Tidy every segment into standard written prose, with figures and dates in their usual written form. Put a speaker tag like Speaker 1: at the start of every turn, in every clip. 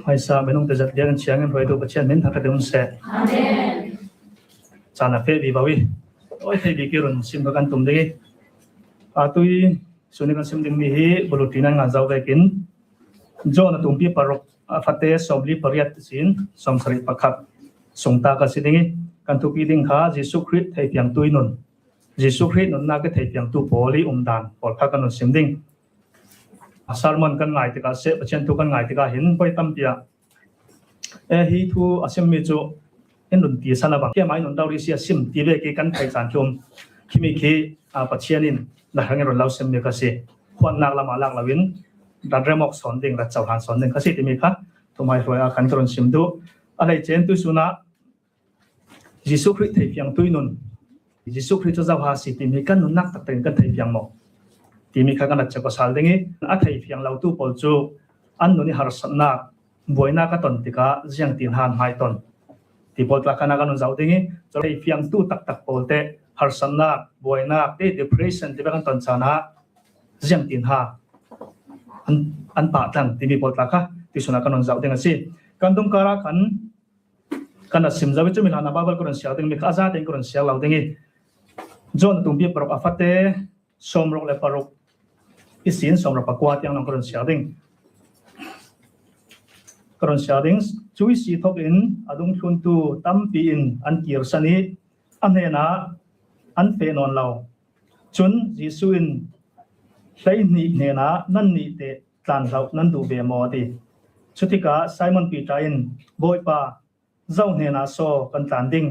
Speaker 1: hai sa menung te jat lian chiang en roi do pachian men thak deun se amen chana fe bi bawi oi thei bi kirun sim kan tum dei atui suni kan sim ding mi hi bulutina nga jaw ve kin jona tum pi parok fate sobli pariat sin somsari pakhat songta ka sidingi kan tu pi ding kha jisu christ thei piang tuinun jisu christ nun na ke thei piang tu poli dan pol kha kan sim ding salmon kan ngai te ka se pachen tu kan ngai te ka hin poi tam pia hi thu asim mi chu en nun ti sana ba ke mai nun dauri sia sim ti ve ke kan thai san thum khimi khi pachianin na hangin ron lau sim me ka se khon nak lama lak lawin dan remok son ding ra chau han son ding ka se ti mi kha thumai roi a kan ron sim du alai chen tu suna jisu christ thei piang tuinun jisu christ cha ha si ti mi kan nun nak tak ten kan thei piang mo ti mi kha kan cha ko sal dingi a thei piang lau tu pol chu an nu ni har sanna boina ka ton tika jiang tin han hai ton ti pol tla kana kan zau dingi cho thei piang tu tak tak pol te har sanna boina te depression te kan ton chana jiang tin ha an pa tang ti mi pol tla kha ti suna kan zau dinga si kan dum kara kan sim zawi chu mi lana babal ko ron sia ding mi kha za ding ko ron sia lau dingi jon tum bi parok afate somrok le parok isin somrok pakwa tiang nong ko ron sia ding koron sharing chui si thok in adung thun tu tampi in an kir sani anena an fe non law chun jisu in hlei ni nena nan ni te tlan law nan du be mo ti chutika simon peter in boy pa zau nena so kan tlan ding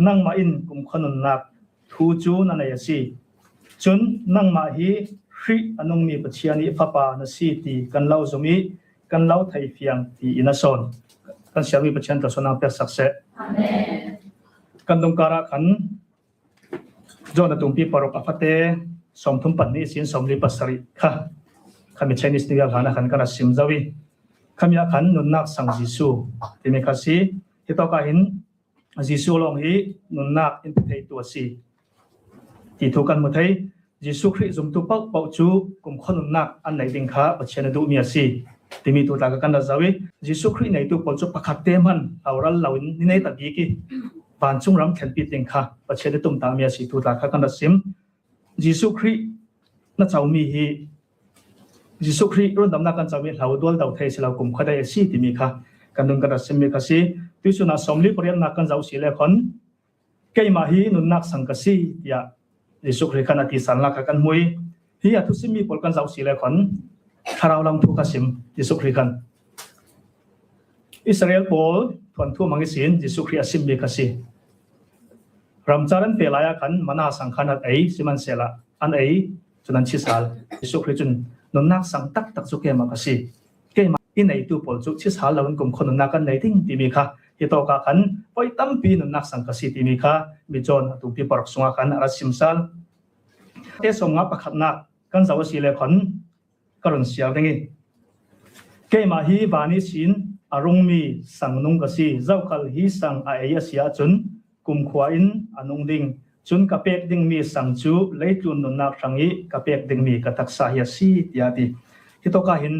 Speaker 1: nang ma in kum khonun nak thu chu na nei si chun nang ma hi hri anung ni pachiani papa na si ti kan law zomi kan lau thai fiang ti inason kan siawi pachen ta sona per sakse amen kan dong kara kan jona tumpi parok afate somthum panni sin somli pasari kha khami chinese new year khana kan kana simjawi khamya khan nunnak sang jisu timi khasi hitoka hin jisu long hi nunnak in thei tu si ti thu kan mu thei jisu christ zum tu pau pau chu kum khonunnak an nei ding kha pachen du mi si timi tu ta kan da zawi jisu christ nei tu pol chu pakhat te man aural lawin ni nei ta bi ki ban chung ram khen pi ting kha pache de tum ta mi si tu ta kha kan da sim jisu christ na chawmi hi jisu christ ron dam na kan chawmi hlau dol dau thei sila kum khada si timi kha kan dum kan da sim mi kha si tu su na somli porian na kan jau si le khon kei ma hi nun nak sang ka si ya jisu christ kan ati san la kha kan mui hi atu sim mi pol kan jau si le khon tharau lam thu kasim jisu christ kan israel pol thon thu mangi sin jisu christ asim be kasi ramcharan pelaya kan mana sangkhanat ei siman sela an ei chunan chisal jisu christ chun nonnak sang tak tak chu ke ma kasi ke ma in ei tu pol chu chisal lawin kum khon na kan nei ting ti mi kha hi to ka kan poi tam pi nonnak sang kasi ti mi kha mi jon tu pi parok sunga kan ara simsal te songa pakhat na kan zaw si le khon karon sial dengi ke ma hi bani sin arung mi sangnung kasi zawkal hi sang a ya sia chun kum khwa in anung ding chun kapek ding mi sang chu leitun nun nak rangi kapek ding mi katak sa ya si tiati hitoka hin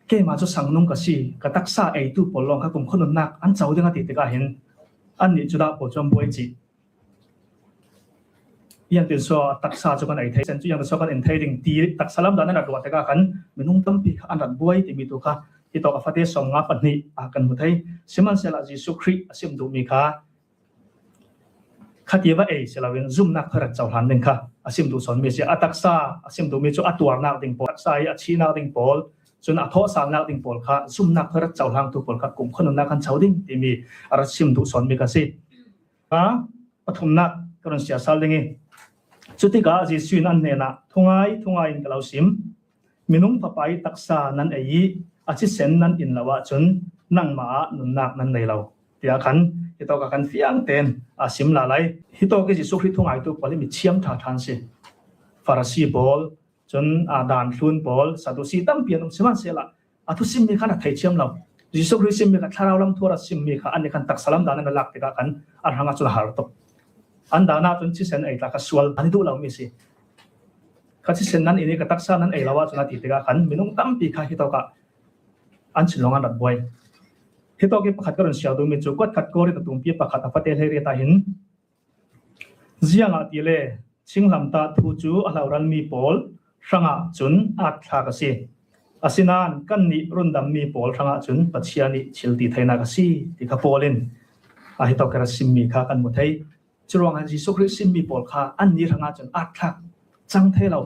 Speaker 1: ke ma chu sangnung kasi katak sa ei tu polong ka kum khonun nak an chau ding ati te ka hin an ni chuda po chom boi chi yang tin so taksa chu kan ai thai sen chu yang so kan en thai ding ti tak salam dan na ro ta ka kan minung tampi an ran buai ti mi tu kha ti to afate som nga panni a kan mu thai siman sela jisu christ asim du mi kha khatiwa ei sela wen zum nak thara chau han ding kha asim du son mi se ataksa asim du mi chu atuar nak ding pol taksa ai achi nak ding pol chun a tho sang nak ding pol kha zum nak thara chau hang tu pol kha kum khon na kan chau ding ti mi ara sim du son mi ka si ha pathum nak karon sia sal dingi chutika jisu nan ne na thungai in kalau sim minung papai taksa nan ei achi sen nan in lawa chun nang ma nun nak nan nei lo tia khan hito ka kan fiang ten asim la lai hito ke jisu christ thungai tu pali mi chiam tha than se farasi bol chun adan thun bol sadusi tam pian siman sela atu sim mi khana thai chiam lo jisu christ sim mi ka tharau lam thora sim mi kha an kan tak salam dan na lak te ka kan arhanga chu har to an dana tun chi sen ai ta ka sual ani du lo mi si คัสิเซนนั้นอินี่กะตักซานั้นไอลาวะจุนาติติกะขันมินุงตัมปีคาฮิตอกะอันชิลงอันดับบอยฮิตอกะปะขัดกะรันเสียดูมิจุกวดขัดกอริตะตุมปีปะขัดอะฟะเตเลเรตาหินเจียงอะติเลชิงลำตาทูจูอะลาวรันมีปอลสังะจุนอัดทากะสิอาสินานกันนิรุนดัมมีปอลสังะจุนปัจเจียนิชิลติไทนากะสิติกะปอลินอะฮิตอกะรัสซิมมีคากันมุไทจรวงฮันจิสุคริซิมมีปอลคาอันนี้สังะจุนอัดทักจังเทเรา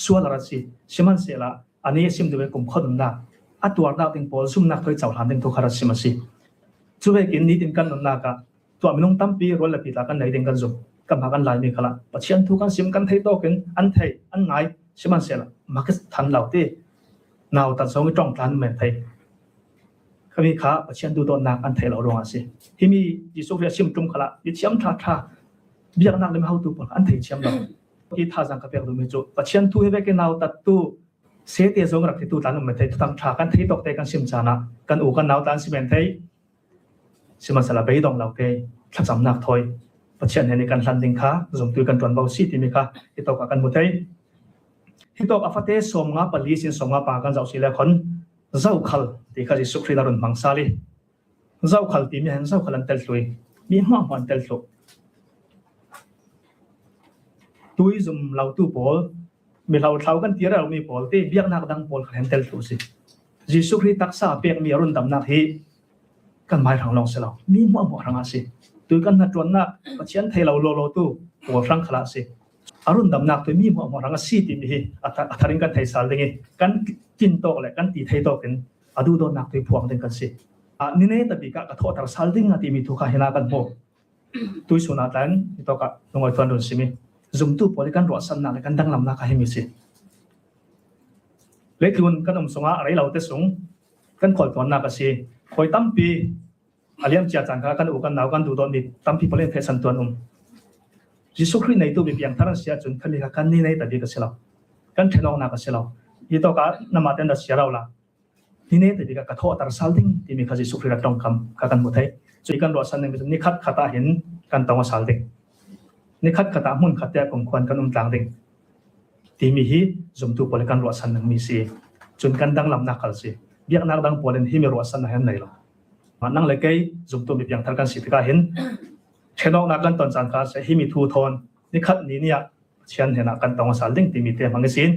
Speaker 1: สวลรัสสิชิมันเสละอันนี้ซิมดูเวกุมขนุนนักอัตัวดาวติงปอลซุมนักถอยเจ้าหลานติงทุกรัสซิมัสสิจุเวกินนี้ติงกันนุนนักะตัวมินุงตัมปีรวลละปีตากันไหนติงกันซุกันมากันหลายมีขละปัจเจียนทุกันซิมกันไทยโตกันอันไทยอันไงชิมันเสละมักทันเหล่าที่นาวตัดสองจ้องทันเหมือนไทยขมีขาปัจเจียนดูโดนนักอันไทยเราลงอาสิที่มียิสุคริซิมจุมขละยิเชียมท่าเบียกนักเลยมาเข้าตัวปอลอันไทยเชียมเราที่ท่าสังกัดเปียกดูมิจุปัจเจียนทุเฮเวกันนาวตัดตู้เสียเตียสงรักที่ตู้ตันเหมือนไทยทุกทำท่ากันไทยตกแต่กันซิมจานะกันอูกันนาวตันซิมเหมือนไทยชิมันเสละไปดองเหล่าเตยทับสำนักถอยปัจจัยในการลันดิงค้าสมดุลกันตรวจเบาซีที่มีค่ะที่ตกกันหมดเลยที่ตกอัฟเตสสมงาปลีสินสมงาปากันเจ้าสิเลคนเจ้าขัลที่เขาจะสุขรีดารุนมังซาลีเจ้าขัลที่มีเห็นเจ้าขัลันเตลตุยมีหัวหันเตลตุตุยซุมเหล่าตู้ปอลมีเหล่าเท้ากันที่เรามีปอลที่เบียกนักดังปอลขันเตลตุสิจิสุขรีตักษาเปียกมีอรุณดำนักฮีกันหมายทางลองเสลามีหัวหัวทางอาศิตัวกันนัดวันน่ะปัจจัยไทยเราโลโลตู้หัวฟรังขลาสิอรุณดำนักตัวมีหัวหัวรังสีที่มีอัฐริงกันไทยสารเองกันกินโตเลยกันตีไทยโตกันอดูโดนนักตัวพวงเองกันสินี่เนี่ยแต่ปีกะกระทบตระสารดิ่งที่มีทุกข์ให้นากันโบตัวสุนัขนั้นตัวกะลงไว้ฟันโดนสิมีซุ่มตู้พอดีกันรัวสันนักกันดังลำนักให้มีสิเล็กที่วันกันอมสงอะไรเราเตสงกันคอยตัวนักสิคอยตั้มปีอาเลียมจีอาจารย์กันอุกันนาวกันดูตอนนี้ตั้มปีพอเล่นเพศสันตัวนุ่มยิสุคริในตัวมีเพียงทารันเสียจนคันนี้กันนี่ในแต่ดีก็เสียแล้วกันเทนองนักเสียแล้วยี่ตัวกันนำมาเต็นดัชเสียแล้วล่ะนี่ในแต่ดีก็กระทบตระสัลดิ้งที่มีข้ายิสุคริรักตรงคำกันหมดเลยส่วนกันรัวสันนี่นี่คัดขัดตาเห็นกันตรงสัลดิ้งนี่คัดขัดตามุ่นขัดแต่กงควรกันต่างดิ้งที่มีฮีจุ่มตัวพอเล่นกันรัวสันนึงมีสิจนกันดังลำนักกันสิเบียกนักดังพอเล่นที่มีรัวสันนั้นไหนล่ะนั่งเลยไกจุ่มตัวมีเพียงทางการสิทธิการเห็นเช่นนักกันตอนจันทร์ให้มีทูทอนนี่คัดนี้เนี่ยเช่นเห็นกันตรงสารดิ่งที่มีเต็มมังสิน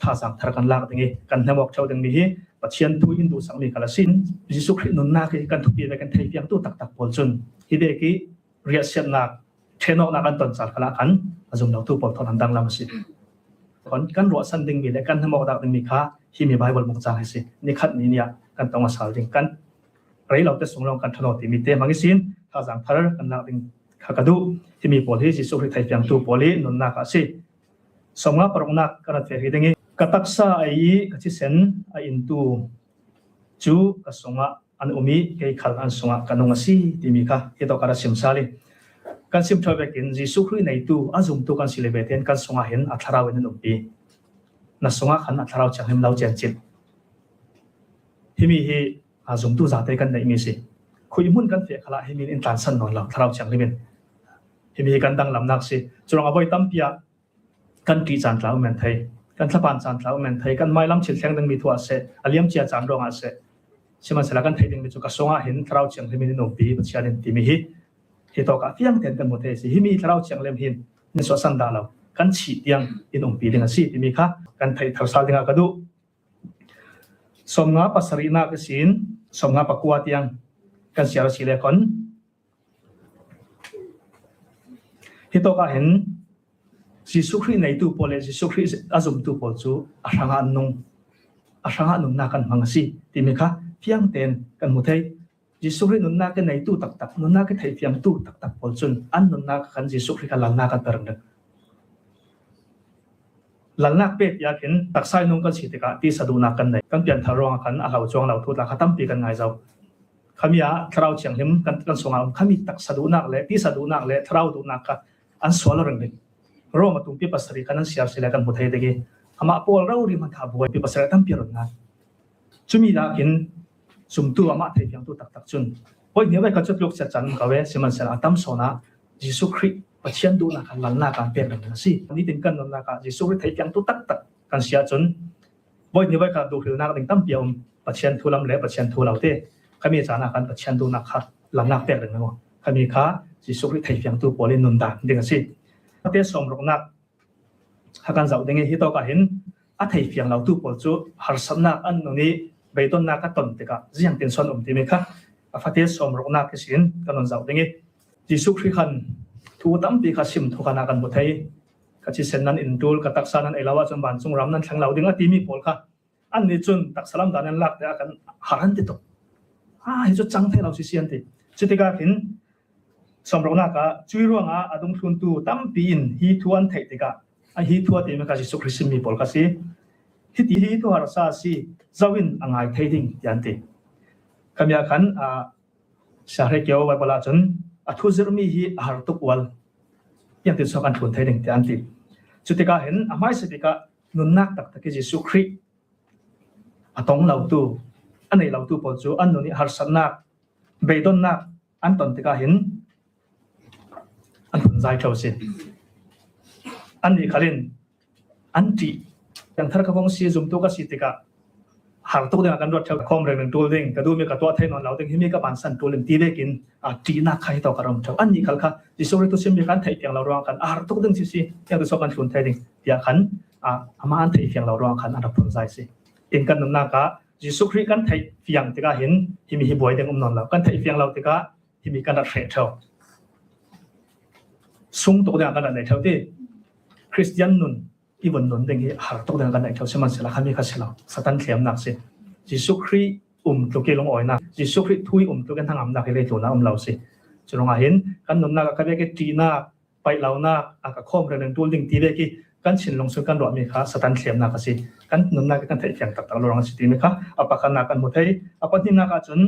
Speaker 1: ท่าสังทารกันลากอย่างนี้กันทำบอกเช่าดังนี้ปัจเจียนทูอินดูสังมีกาลสินยิสุครินุนนักกันทุกปีไปกันไทยเพียงตู้ตักตักพอลจุนที่เด็กที่เรียกเช่นนักเช่นนักกันตอนจันทร์กันกันจุ่มเราตู้พอลทอนดังลำสิก่อนกันรัวสันดิ่งมีและกันทำบอกดังมีค่าที่มีใบบอลมงจางให้สินี่คัดนี้เนี่ยกันตรงสารดิ่งกันไรเราจะส่งลงกันถนนที่มีเต็มมังสินท่าสังทารกันลากดิ่งขากระดูที่มีโพลีจิสุริไทยเพียงตัวโพลีนุนนักสิสมงปรองนักกระเทียมดิ่งกตักษาไอ้กจิเซนไอ้อินตูจูกสงอันอุมีเกี่ยขัลอันสงกันงสิที่มีค่ะที่ต้องการสิมซาลีกันสิมทวีกินจิสุริในตัวอาจุมตัวกันสิเลเบเทนกันสงเห็นอัทราวินนุปีนัสงขันอัทราจังเห็นเราเจนจิตที่มีที่อาจุมตัวจัดกันในมีสิคุยมุ่นกันเสียขละให้มีอินทรานสันนอนเราทราจังลิมินที่มีกันดังลำนักสิจงเอาไว้ตั้มเปียกันกีจันทร์เราเหมือนไทยกันสะพานจันทร์เราเหมือนไทยกันไม่ล้ำเฉียดแสงดังมีทั่วเสอเลียมเจียจันทร์รองอาเสใช่ไหมสละกันไทยดังมีจุกสงเห็นทราจังลิมินนุปีปัจจัยนึงที่มีที่ตัวกับเพียงเต็มกันหมดเลยสิที่มีทราจังลิมินในส่วนสันดาเรากันฉีดยังอินนุปีดึงสิที่มีค่ะกันไทยทศดึงกระดูสมงาปัสรีนากสินสมงาปกัวเตียงกันเสียสิเลคอนที่ตัวก็เห็นจิสุคริในตู้โพลจิสุคริอาจุมตู้โพลจูอาชังอันนุ่งนักกันมังสิที่มีค่ะเพียงเต็นกันหมดเลยจิสุครินุ่งนักกันในตู้ตักนุ่งนักกันไทยเพียงตู้ตักโพลจุนอันนุ่งนักกันจิสุคริกันลันนักกันเติร์นลันนักเป็ดอยากเห็นตักไซนุ่งกันสิทธิกะที่สะดุนักกันในกันเปลี่ยนทารองกันเราจวงเราทุกข์ละตั้มปีกันไงเจ้าขมีอาทราวเฉียงเห็นกันส่งเอาขมีตักสะดุนักเลยที่สะดุนักเลยทราวดูนักกันอันสวลเรื่องนี้รอมาตุ้งปีปัสริกันนั้นเสียสิเลกันหมดเลยเด็กอามาปอลเราดีมันขับวยปีปัสริตั้มปีรุ่นนั้นจุมีดากินสุ่มตัวอามาไทยเพียงตัวตักจุนพอเนี้ยไปก็จะลุกจัดจันกับเวสิมันเสนาตั้มโซนะยิสุคริป ปัจเจียนดูนะกันหลังหน้าการเปลี่ยนกันสินี่ถึงกันนั่นนะคะจิสุริไทยยังตุตักตักกันเสียจนบ่อยนี่ไว้ค่ะดูคือนักถึงตั้มเปียวปัจเจียนทุลำเละปัจเจียนทุเราเต้เขามีสารกันปัจเจียนดูนักค่ะหลังหน้าเปลี่ยนกันมั้งเขามีค่ะจิสุริไทยยังตุปอลินนุนดาเด็กสิประเทศสมรกนักหากันเจ้าเด็กที่โตก็เห็นอาไทยยังเราตุปอลจูหาสำนักอันนี้ใบต้นนักก็ต้นเด็กเสียงเป็นส่วนที่มีค่ะประเทศสมรกนักที่สินกันนั่นเจ้าเด็กจิสุริขันทูตั้มปีกสิมทุกนากันบุตรกจิเซนนั้นอินดูลกับตักษานั้นไอลาวาจนบานจงรำนั้นทั้งเหล่าดิ้งตีมีผลค่ะอันนี้จนตักสลัมดานันลักเดียกันหารันติดตัวให้จุดจังเทเราสิเซียนติจุดที่การเห็นสมรนักจุยร่วงอาดุงทุนตูตั้มปีนฮีทวนเทติกาฮีทวนที่มันกจิสุคริสมีผลค่ะสิฮีทวนรักษาสิจาวินอ่างไอเทดิ้งยันติคำยาขันสาเหตุเกี่ยวกับเวลาจนทุจริตมีฮีหารุกวัลยังติดสกันทุนไทยหนึ่งที่อันติจุดที่การเห็นไม่สิที่การนุนนักตักตะกี้จิสุคริตองเหล่าตูอันนี้เหล่าตูปอจูอันนู้นหาสนักเบดอนนักอันตอนที่การเห็นอันทุนใจเท่าสิอันนี้เขาเล่นอันที่ยังท่านก็คงซีซุ่มตัวก็สิที่การหาตัวเดียวกันรถเช่าคอมเรื่องตัวเองก็ดูมีกับตัวไทยนอนเราเองที่มีกับบ้านสันตัวเรื่องที่ได้กินจีน่าใครต่อกระรำเช่าอันนี้เขาค่ะจิสุริตุสิมีการไทยเพียงเรารองกันหาตัวเรื่องสิยังตัวสกันทุนไทยเองอยากขันมาอันไทยเพียงเรารองกันอันดับผลใจสิเองกันนั่นนะก็จิสุริกันไทยเพียงที่ก็เห็นที่มีหิบวยเด้งนอนเรากันไทยเพียงเราที่ก็ที่มีการรัดเฟรเช่าสุ่งตัวเดียวกันในเท่าที่คริสเตียนนุ่นอีวันนุ่นเด้งหาตัวเดียวกันในเท่าที่มันเสียละคำมีข้าศึกเราสตันเขียมหนักสิจิสุครีตัวเกลงอ่อยนะจิสุครีทุยตัวกันทางอำนาจเลยตัวน้าเราสิจะลองเห็นกันนุ่นนักก็เรียกจีน่าไปเราหน้าก็ข้อมเรื่องตัวเรื่องที่ได้กี่กันชินลงสู่กันรอดมีค่ะสตันเขียมนักสิกันนุ่นนักกันไทยเพียงตักลองสิที่มีค่ะปากกันนักกันหมดไทยปัจจุบันนักจน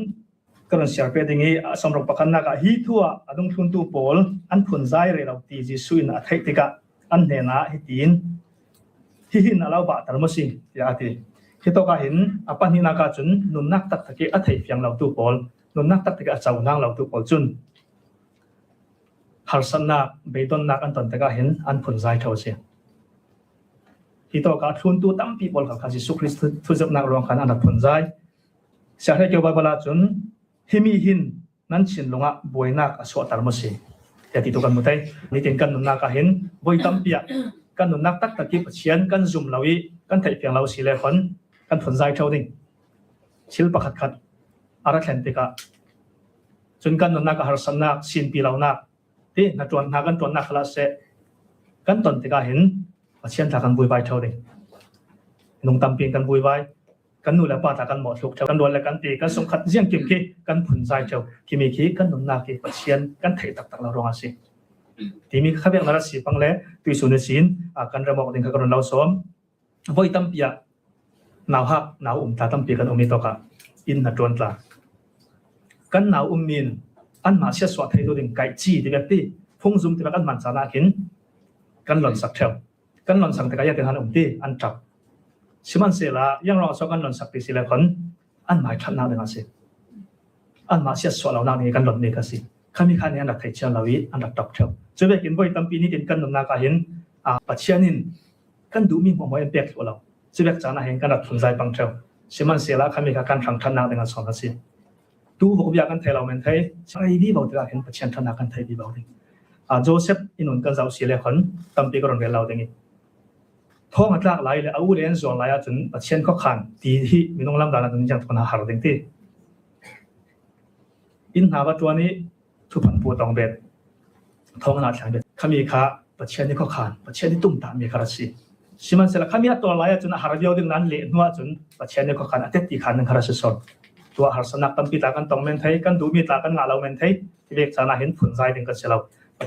Speaker 1: กันเสียไปดึงสำหรับปากกันนักฮิทัวดงทุนตัวโพลอันผลใจเราตีจิสุนไทยติกะอันเห็นฮิตีนฮินเราบาดตรมสิยาตีที่ตัวก็เห็นปัจจุบันนักจนนุ่นนักตักตะกี้อัฐิเพียงเราตัวโพลนุ่นนักตักตะกี้เจ้านักเราตัวโพลจนหาสนักเบดอนนักอันตอนตะก็เห็นอันผลใจเท่าเสียที่ตัวก็ทุนตัวตั้มปีบอลกับจิสุคริสต์ทุจริตนักรองขันอันดับผลใจเสียให้เกี่ยวกับเวลาจนฮิมีหินนั้นชินลงบวยนักสวดตารมสีแต่ที่ตัวกันหมดเลยนี่ถึงกันนุ่นนักเห็นบวยตั้มปีกันนุ่นนักตักตะกี้เชียนกันซุ่มเราอีกันไทยเพียงเราสีเลฟันกันผลใจเท่านี้ชิลปะขัดอารักแคนติกาจนกันนุ่นนักหาสนักสินปีเรานักที่นักจวนนักกันตัวนักคลาสเซกันตอนติกาเห็นเชียนทากันบุยใบเท่านี้นุ่งตั้มปีกันบุยใบกันนู่นแหละป้าทากันหมดลูกเท่ากันโดนแล้วกันตีกันสงขัดเสี่ยงเกี่ยมขี้กันผลใจเท่าที่มีขี้กันนุ่นนักขี้เชียนกันไทยตักเรารองอาศิที่มีข้าเบียงนรสีปังเล่ตุยสุนสินกันระบอกถึงกันเราสมบอยตั้มปีหนาวหักหนาวตาตั้มปีกันมีตอกะอินนัดจวนตากันหนาวมินอันมาเสียสวดให้ตัวเองไก่จีที่แบบที่ฟงซุ่มที่แบบอันมันสานาหินกันหล่นสักเท่ากันหล่นสังแต่ก็ยังเป็นหันที่อันจับชิมันเสียละยังรอสักกันหล่นสักปีสิละคนอันหมายทัดนาเรื่องสิอันมาเสียสวดเราหน้านี้กันหล่นนี่ก็สิข้ามีข้านี้อันดับไทยเชียนเราอีอันดับตอกเท่าจะไปกินบ่อยตั้มปีนี้กินกันหล่นนาก็เห็นปัจเจียนินกันดูมีหัวมวยเปียกตัวเราจะไปจานาเห็นกันดับทุนใจบังเท่าชิมันเสียละข้ามีการทางทัดนาเรื่องสองก็สิดูพวกยากันไทยเราเหมือนไทยใช่ดีบ่าวที่เราเห็นปัจเจียนทัดนากันไทยดีบ่าวดิโจเซฟอินุนกันเจ้าเสียเลยคนตั้มปีก็รอนเวลาเด้งท้องอัตลักษณ์หลายเลยเอาเรียนส่วนหลายจนปัจเจียนก็ขันตีที่มีน้องลำดานันยังคนหาเราเด้งที่อินหาว่าตัวนี้ทุกผันปวดตองเบ็ดท้องขนาดแข็งเบ็ดข้ามีขาปัจเจียนนี่ก็ขันปัจเจียนนี่ตุ้มตามมีคาราชีชิมันเสร็จแล้วข้ามีตัวหลายจนหาเราเดียวดึงนั้นเละนัวจนปัจเจียนนี่ก็ขันอัตตีขันนึงคาราชีสดตัวหาสนักตั้มปีตากันตองเมนไทยกันดูมีตากันงาเราเมนไทยที่เรียกจานาเห็นผลใจดึงกันเสียเรา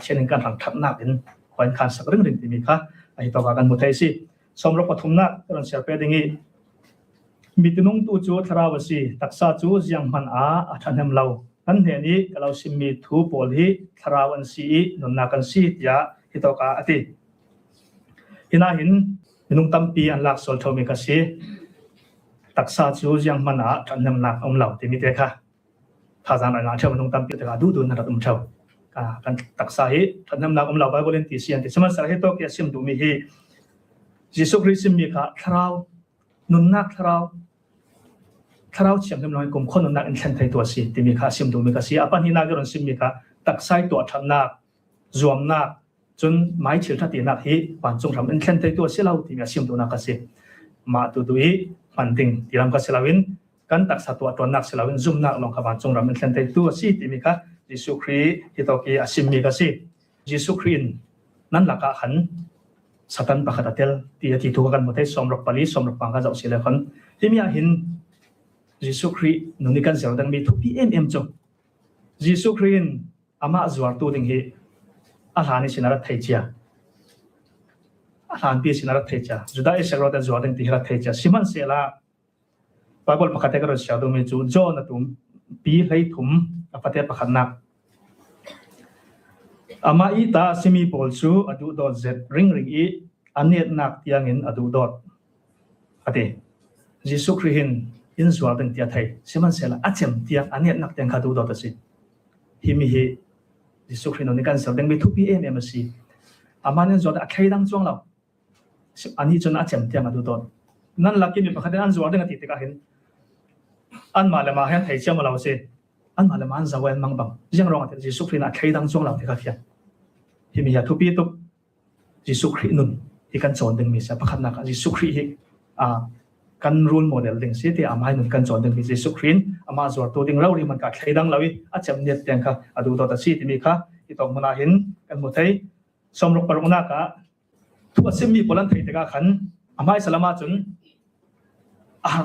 Speaker 1: เช่นการทำทับหน้าเป็นคอยการสักเรื่องหนึ่งที่มีค่ะไอ้ตัวการมุทัยสิสมรภูมิหน้าตอนเสียไปดึงอีมีตุนุงตูจูทราวสีตักษาจูยังมันทันเฮมเรานั่นเห็นนี้เราสิมีทูโพลีทราวันสีนุนนักันสียาที่ตัวการอติที่น่าเห็นตุนุงตั้มปีอันหลักโซลทมิกสีตักษาจูยังมันทันเฮมนักเราที่มีเด็กค่ะถ้าจานอะไรนะเชื่อตุนุงตั้มปีแต่ก็ดูนั่นเราตุ้มเชื่อ kan taksa hi thanam nak umla bible en ti sian ti sama sar he to ke sim du mi hi Jesus Christ mi kha thrau nun nak thrau chiam nem noi kum khon nun nak in thlen thai to si ti mi kha sim du mi ka si apan hi na garon sim mi kha taksai to tham nak zuam nak chun mai chil tha ti nak hi pan chung ram in thlen thai to si lau ti mi sim du na ka si ma tu du hi panding ti ram ka silawin kan taksa to ton nak silawin zum nak long kha pan chung ram in thlen thai to si ti mi kha Jesus Christ hi to ki asim mi ka si Jesus Christ nan la ka khan satan pakhat atel ti thu kan mothai somrok pali somrok pangka jau sile khan himia hin Jesus Christ nuni kan zel dang mi thu pmm chong Jesus Christ ama zwar tu ding hi alhani sinara thaichia alhan pi sinara thaicha juda e sagro da zwar ding ti hira thaicha siman sela bible pakhat ka ro shadu mi chu john atum pi hlei thum apate pakhat nak ama ita simi polsu adu dot z ring i anet nak tiangin adu dot ate Jesus Christ in zwar ding tia thai siman sela achem tiang anet nak tiang khadu dot asi himi hi Jesus Christ no ni kan sel ding bi 2 pm si amanen zwar a khai dang chuang law ani chon achem tiang adu dot nan laki mi pakhat an zwar ding ati te ka hin an malama han thai chama law se an malama an zawen mangbang jang rong ate Jesus Christ na khai dang chuang law te ka fian himi ya 2 pi tu Jesus Christ nun hi kan chon ding mi sa pakhat na ka Jesus Christ hi kan role model ding si ti amai nun kan chon ding mi Jesus Christ ama zwar to ding law ri man ka khai dang lawi achem net teng kha adu to ta si ti mi kha ti tong mana hin kan mu thai somrok parona ka thu asim mi polan thai te ka khan amai salama chun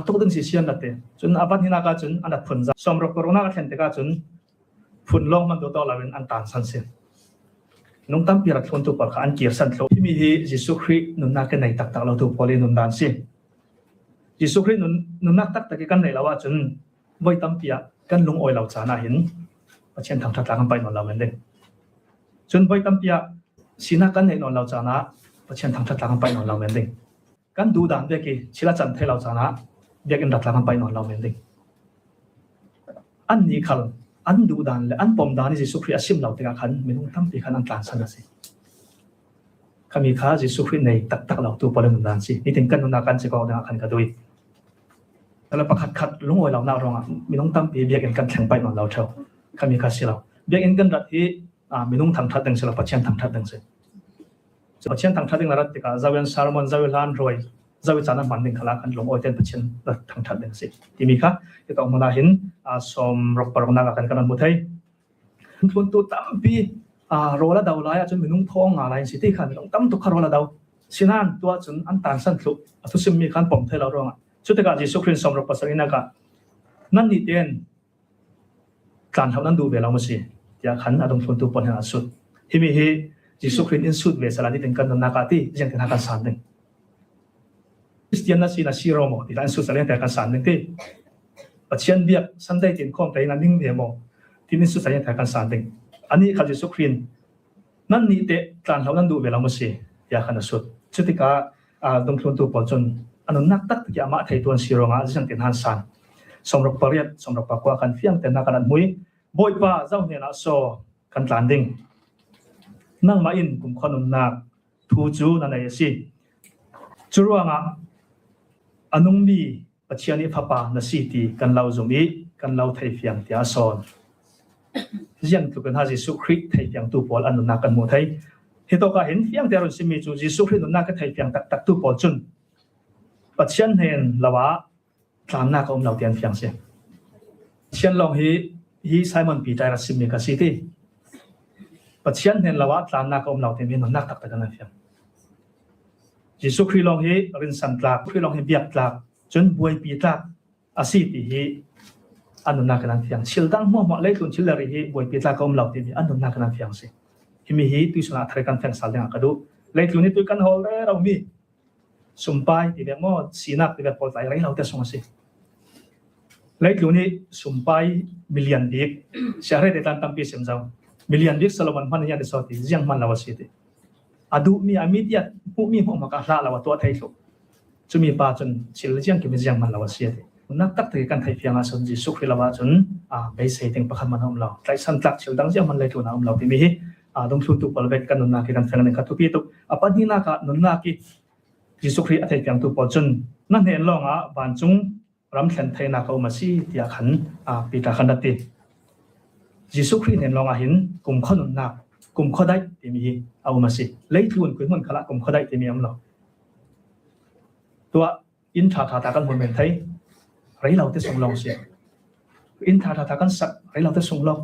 Speaker 1: to ding si sian late chun apan hina ka chun anat phun ja somrok parona ka thlen te ka chun phun long man to lawin an tan san se nong tam pi rak thon tu par kha an kir san thlo mi hi Jesus Christ nun na ka nei tak tak lo tu poli nun dan si Jesus Christ nun nak tak tak kan nei lawa chun voi tam pia kan lung oi lau chana hin pachen thang thak lang pai non law men de chun voi tam pia sina kan nei non lau chana pachen thang thak lang pai non law men de kan du dan de ki chila chan thai lau chana biak in dak lang pai non law men de an ni khal an du dan le an pom dan ni Jesus Christ asim lau te ka khan minung tam pi khan an tlan san ase kami kha Jesus Christ nei tak tak lau tu pole mun dan si ni tin kan na kan se ko na khan ka dui ala pakhat khat lung oi lau na ronga minung tam pi biak in kan thleng pai non lau thau kami kha sila biak in kan rat hi minung thang that deng sila pachen thang that deng se pachen thang that deng rat ti ka zawen sarmon zawen lan roi zawi chana man ding khala kan lung oi ten pachen thang that deng se ti mi kha ti tong mona hin som rok par na kan kan mu thai thun tu tam pi rola daw la ya chun minung thong nga lai si ti khan long tam tu kharola daw sinan tua chun an tan san thlu athu sim mi khan pom thai lo ronga chuteka Jesus Christ som rok pasarina ka nan ni ten kan hau nan du ve law ma si ya khan adong thun tu pon ha sut himi hi Jesus Christ in sut ve sala ni ten kan na ka ti jeng ten ha kan san ding Christian na si na si romo ti dan sut sala ten kan san ding ti pachian biak san dai tin khom tai na ning ve mo tin sut sala ten kan san ding ani kha Jesus Christ nan ni te kan hau nan du ve law ma si ya khan sut chuteka dong thun tu pon chon anu nak tak ki ama thai tuan sironga jang tin han san somrok pariat somrok pakwa kan fiang ten na kan mui boi pa zau ne na so kan tlanding nang ma in kum khonum nak thu chu na nei si churuanga anung mi pachiani phapa na si ti kan lau zumi kan lau thai fiang tia son jang tu kan ha Jesus Christ thai fiang tu pol anu na kan mu thai he to ka hin fiang te ron simi chu Jesus Christ na ka thai fiang tak tak tu pol chun pachian hen lawa tlan na ka lau tian fiang se chian long hi Simon Peter ra simi ka city pachian hen lawa tlan na ka lau tian min nak tak tak na fiang Jesus Christ long hi rin san tlak Christ long hi biak tlak chun buai pi tlak asiti hi anu na ka nan fiang childang mo mo lai tun chilari hi buai pi tlak ka lau tian anu na ka nan fiang se himi hi tu sala thare kan fiang sal nga ka du lai tun ni tu kan hol re raw mi sumpai ti be mo sinak ti be pol tai rai lau te song se lai tun ni sumpai million dik share de tan tam pi sem jaw million dik Solomon man ya de so ti jang man lawa se ti adu mi amidia pu mi ho ma ka hla lawa to thai so chumi pa chun chil jang ki mi jang man lawa se ti นักตักตีกันไทยเพียงอาศัยจิสุขริลาวาจนไปเสด็จประคันมันอมเราใจสันตักเชิงดังเสียมันเลยถูกน้ำเราที่มีดงชุนตุปอลเวกกันนุนนาคิกันแฟนหนึ่งขัดทุปีตุปัจจุบันก็นุนนาคิจิสุขริไทยเพียงตุปอจนนั่นเห็นลองบานจุงรำเข็นไทยนาเขามาซีที่ขันปีตาขันดัตติจิสุขริเห็นลองหินกลุ่มข้อนุนนากลุ่มข้อได้ที่มีเอามาซีเลยทุนคุยมันขละกลุ่มข้อได้ที่มีอมเราตัวอินทาทาตากันบนเมืองไทยไรเราจะส่งลองเสียอินทาทากันสักไรเราจะส่งลอง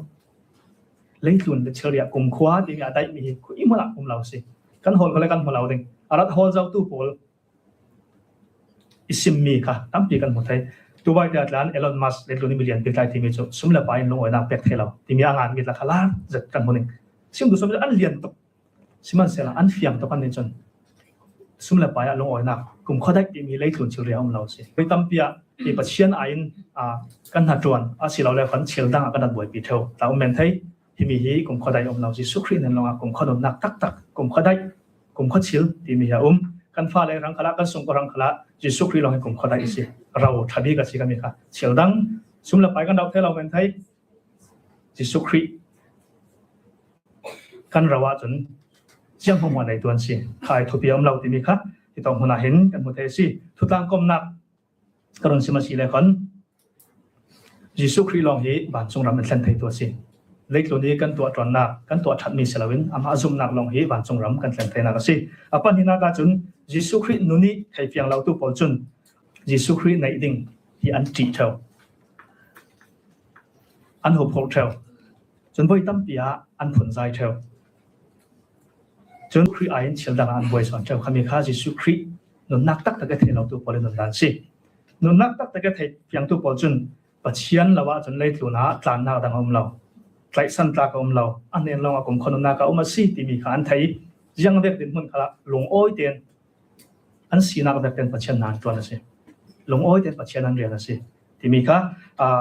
Speaker 1: เลยทุนเฉลี่ยกลุ่มขวาที่มีอะไรมีคุยมันละกลุ่มเราสิกันโหดก็เลยกันหัวเราเองอารัตโหดเจ้าตู้โผล่อิสิมมีค่ะตั้งปีกันหมดไทยตัวใบเดือดร้อนเอลอนมัสเล็ดลุนิมิเลียนเป็นใจที่มีจุดสมเลปายลงไว้หน้าเป็ดเทเราที่มีงานมีราคาล้านจัดกันหมดเองซึ่งดูสมเลอันเลียนตกสิมันเสียละอันเฟียงตกกันในจนสมเลปายลงไว้หน้ากลุ่มข้อได้ที่มีเลยทุนเฉลี่ยของเราสิไปตั้งปีปีปัจเจียนไอ้กันหัดจวนสิเราเลยฝันเชียวดังกันดับบ่อยปีเท่าแต่อเมนไทยที่มีกลุ่มข้อได้ของเราสิสุขรีนั่นลงกลุ่มข้อโดนนักตักกลุ่มข้อได้กลุ่มข้อเชียวที่มีกันฟ้าเลยรังคละกันส่งกรังคละจิสุขรีลองให้กลุ่มข้อได้สิเราทับีกันสิกันมีค่ะเชียวดังสมเลปายกันดาวเทเราอเมนไทยจิสุขรีกันระวาจนเจ้าพงวันในตัวสิขายทุบยอมเราที่มีค่ะที่ต้องหัวหน้าเห็นกันหมดเลยสิทุกทางก้มนักกระดนสิมาสีเลยคนยิสุครีลองให้บานทรงรำเป็นเส้นไทยตัวสิเล็กตัวนี้กันตัวตรอนนักกันตัวชัดมีเสลวินอามาซุมนักลองให้บานทรงรำกันเส้นไทยนักสิปัญหาการจุนยิสุครีนุนี่ไทยเพียงเราตัวปอจุนยิสุครีในดิ่งที่อันจีเทลอันหุบหกเทลจนบ่อยตั้มปีอันผลใจเทลจนครีไอน์เชื่อดังอันบ่อยส่วนเจ้าขมิข้าจิสุครีนุนนักตักตะเกตเราตัวปอลนุนดันสินุนนักตักตะเกตเพียงตัวปอจุนปัจเจียนเราว่าจนเลยตัวน้าจานนาดังอมเราไกลสันตากอมเราอันนี้เรากลุ่มคนนุนนักเอามาสิที่มีขานไทยยังเด็กเดินมันขละลงอ้อยเตียนอันสีนักเด็กเดินปัจเจียนนานตัวนั่นสิลงอ้อยเตียนปัจเจียนนั่นเรียนนั่นสิที่มีข้า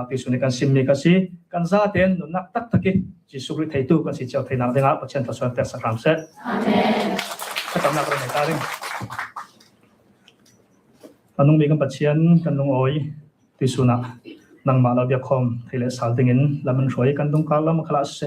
Speaker 1: ที่สุดในการซิมมีกันสิกันซาเตียนนุนนักตักตะเกตจิสุครีไทยตู้กันสิเจ้าไทยนักเด้งปัจเจียนทัศน์แต่สักครั้งเสร็จถ้าจำนักเรียนในตาเร่งอันนุ่งมีกันปัจเจียนกันลงอ้อยที่สุนักนังมาเราเบียคอมไทยเลสาลติงินแล้วมันช่วยกันตรงกลางแล้วมันคลาสเซ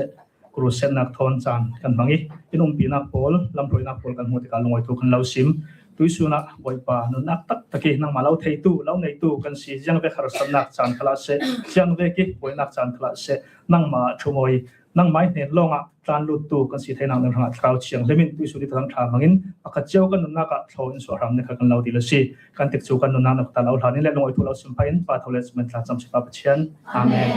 Speaker 1: กรูเซนนักทอนจานกันบางอีที่นุ่มปีนักโพลลำพอยนักโพลกันหัวที่การลงไว้ทุกคนเราซิมตุยสุนักไว้ป่านุนักตักตะกี้นังมาเราไทยตู้เราในตู้กันสียังเวคาร์สันนักจานคลาสเซยังเวกิไว้นักจานคลาสเซนังมาช่วยนังไม้เห็นลงจานลุตูกันสีไทยนังเดินทางคราวเชียงเลมินตุยสุดิทางทางบางอินอากาศเจ้ากันนุนักทอนสวรรค์เนี่ยกันเราดีละสิการติดจูกันนุนักตาเราทานี่แหละลงไว้ทุกเราซิมพายินปาทเลสเมนต์จำสิบปัจเจียนอาเมน